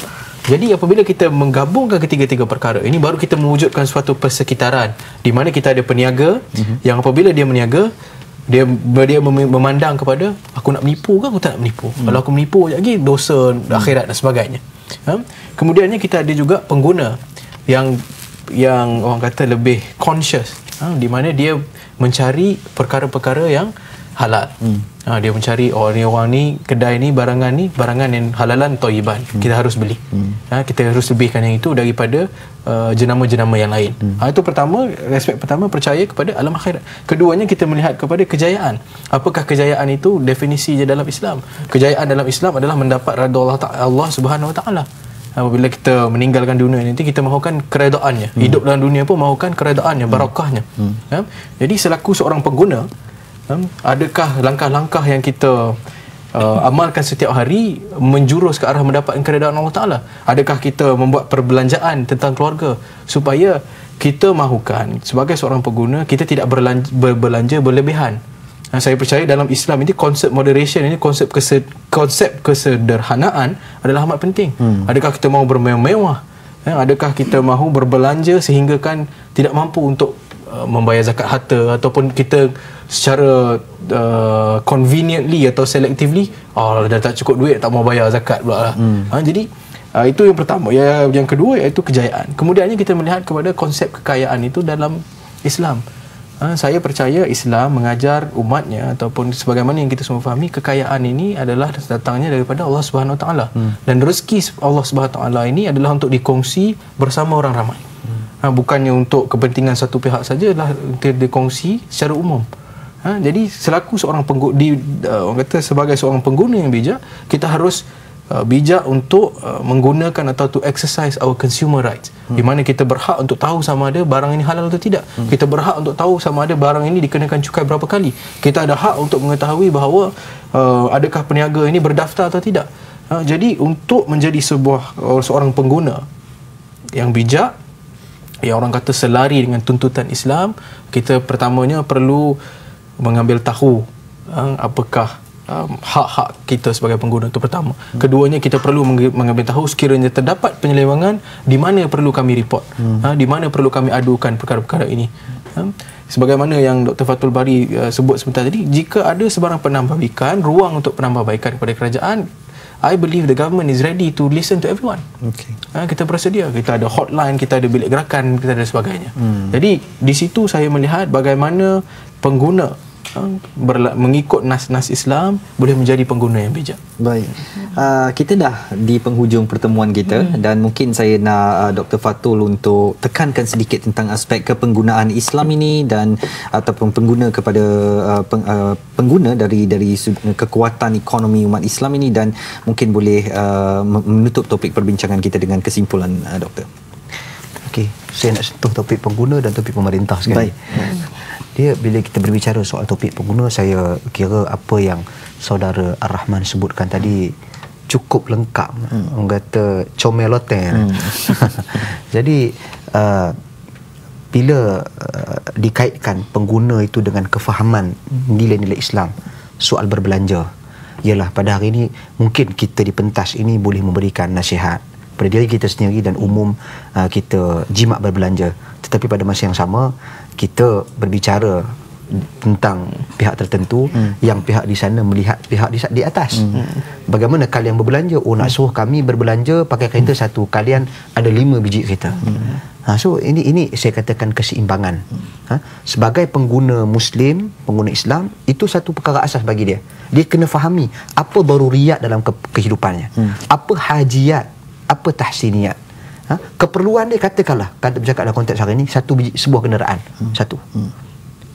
Jadi apabila kita menggabungkan ketiga-tiga perkara ini, baru kita mewujudkan suatu persekitaran di mana kita ada peniaga yang apabila dia meniaga, dia memandang kepada, aku nak menipu ke aku tak nak menipu? Kalau aku menipu lagi, dosa akhirat dan sebagainya. Kemudiannya kita ada juga pengguna yang orang kata lebih conscious, di mana dia mencari perkara-perkara yang halal. Dia mencari, ni orang ni, kedai ni, barangan yang halalan thayyiban, kita harus beli. Kita harus lebihkan yang itu daripada jenama-jenama yang lain. Itu pertama, aspek pertama, percaya kepada alam akhirat. Keduanya, kita melihat kepada kejayaan. Apakah kejayaan itu definisinya dalam Islam? Kejayaan dalam Islam adalah mendapat redha Allah Subhanahu Wa Taala. Apabila kita meninggalkan dunia nanti, kita mahukan keredaannya. Hidup dalam dunia pun mahukan keredaannya, barakahnya. Jadi selaku seorang pengguna, adakah langkah-langkah yang kita amalkan setiap hari menjurus ke arah mendapatkan keredaan Allah Ta'ala? Adakah kita membuat perbelanjaan tentang keluarga supaya kita mahukan sebagai seorang pengguna, kita tidak berbelanja berlebihan? Saya percaya dalam Islam ini konsep moderation ini, konsep kesederhanaan adalah amat penting. Adakah kita mahu bermewah-mewah? Adakah kita mahu berbelanja sehingga kan tidak mampu untuk membayar zakat harta, ataupun kita secara conveniently atau selectively, dah tak cukup duit, tak mau bayar zakat pula lah. Jadi itu yang pertama. Yang kedua iaitu kejayaan. Kemudiannya kita melihat kepada konsep kekayaan itu dalam Islam. Saya percaya Islam mengajar umatnya, ataupun sebagaimana yang kita semua fahami, kekayaan ini adalah datangnya daripada Allah Subhanahu Wa Taala, dan rezeki Allah Subhanahu Wa Taala ini adalah untuk dikongsi bersama orang ramai. Bukannya untuk kepentingan satu pihak saja, adalah dikongsi secara umum. Jadi selaku seorang pengguna, orang kata sebagai seorang pengguna yang bijak, kita harus bijak untuk menggunakan atau to exercise our consumer rights, di mana kita berhak untuk tahu sama ada barang ini halal atau tidak. Kita berhak untuk tahu sama ada barang ini dikenakan cukai berapa kali. Kita ada hak untuk mengetahui bahawa adakah peniaga ini berdaftar atau tidak. Jadi untuk menjadi seorang pengguna yang bijak, yang orang kata selari dengan tuntutan Islam, kita pertamanya perlu mengambil tahu apakah hak-hak kita sebagai pengguna, itu pertama. Keduanya, kita perlu mengambil tahu sekiranya terdapat penyelewengan, di mana perlu kami report, di mana perlu kami adukan perkara-perkara ini. Sebagaimana yang Dr. Fathul Bari sebut sebentar tadi, jika ada sebarang penambahbaikan, ruang untuk penambahbaikan kepada kerajaan, I believe the government is ready to listen to everyone. Kita bersedia, kita ada hotline, kita ada bilik gerakan, kita ada sebagainya. Jadi di situ saya melihat bagaimana pengguna mengikut nas-nas Islam boleh menjadi pengguna yang bijak. Baik. Kita dah di penghujung pertemuan kita, dan mungkin saya nak Dr. Fathul untuk tekankan sedikit tentang aspek kepenggunaan Islam ini, dan ataupun pengguna kepada pengguna dari kekuatan ekonomi umat Islam ini, dan mungkin boleh menutup topik perbincangan kita dengan kesimpulan, Doktor. Okey, saya nak sentuh topik pengguna dan topik pemerintah sekali. Baik. Dia, bila kita berbicara soal topik pengguna, saya kira apa yang saudara Ar-Rahman sebutkan tadi cukup lengkap. Orang kata comeloten. Jadi bila dikaitkan pengguna itu dengan kefahaman nilai-nilai Islam, soal berbelanja, ialah pada hari ini mungkin kita di pentas ini boleh memberikan nasihat pada diri kita sendiri dan umum kita jimat berbelanja, tetapi pada masa yang sama kita berbicara tentang pihak tertentu yang pihak di sana melihat pihak di atas. Bagaimana kalian berbelanja? Oh, nak suruh kami berbelanja pakai kereta satu, kalian ada 5 biji kereta. So ini saya katakan keseimbangan. Sebagai pengguna Muslim, pengguna Islam, itu satu perkara asas bagi dia. Dia kena fahami apa daruriyat dalam kehidupannya, apa hajiat, apa tahsiniyat. Keperluan dia, katakanlah, kata bercakap dalam konteks hari ini, satu biji, sebuah kenderaan, satu.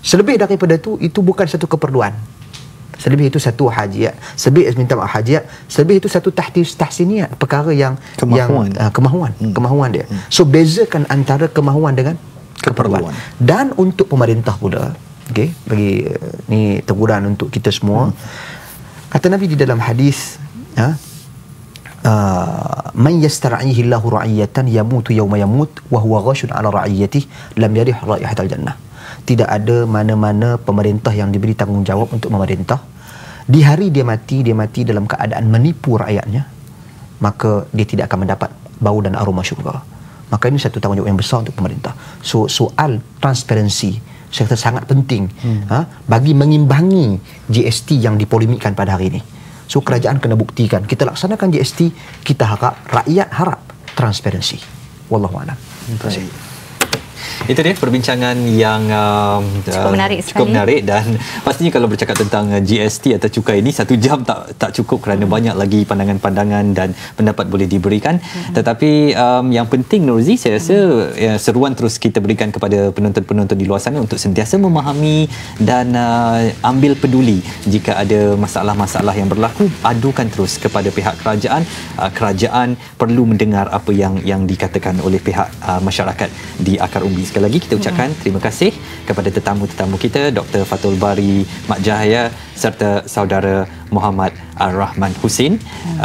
Selebih daripada itu bukan satu keperluan. Selebih itu satu hajiat. Selebih, minta maaf, hajiat. Selebih itu satu tahsiniyat, perkara yang kemahuan dia. So bezakan antara kemahuan dengan keperluan. Dan untuk pemerintah pula, okey, bagi ni teguran untuk kita semua. Kata Nabi di dalam hadis, man yastar'ihi Allahu ra'iyatan yamutu yawma yamut wa huwa ghashun 'ala ra'iyatihi lam yarih raihatal jannah. Tidak ada mana-mana pemerintah yang diberi tanggungjawab untuk memerintah, di hari dia mati dalam keadaan menipu rakyatnya, maka dia tidak akan mendapat bau dan aroma syurga. Maka ini satu tanggungjawab yang besar untuk pemerintah. So soal transparansi saya kata sangat penting bagi mengimbangi GST yang dipolemikkan pada hari ini. So kerajaan kena buktikan kita laksanakan GST, kita harap, rakyat harap transparansi. Wallahu a'lam. Terima kasih. Itu dia perbincangan yang cukup menarik dan pastinya kalau bercakap tentang GST atau cukai ini 1 jam tak cukup kerana banyak lagi pandangan-pandangan dan pendapat boleh diberikan. Tetapi yang penting Nurzi, saya rasa seruan terus kita berikan kepada penonton-penonton di luar sana untuk sentiasa memahami dan ambil peduli jika ada masalah-masalah yang berlaku, adukan terus kepada pihak kerajaan. Kerajaan perlu mendengar apa yang dikatakan oleh pihak masyarakat di akar umbi. Sekali lagi kita ucapkan terima kasih kepada tetamu-tetamu kita, Dr. Fathul Bari Mat Jahaya serta saudara Muhammad Ar-Rahman Hussein.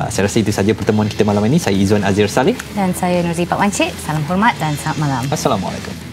Saya rasa itu saja pertemuan kita malam ini. Saya Izzuan Azir Saleh dan saya Nurzi Pak Wancik. Salam hormat dan selamat malam. Assalamualaikum.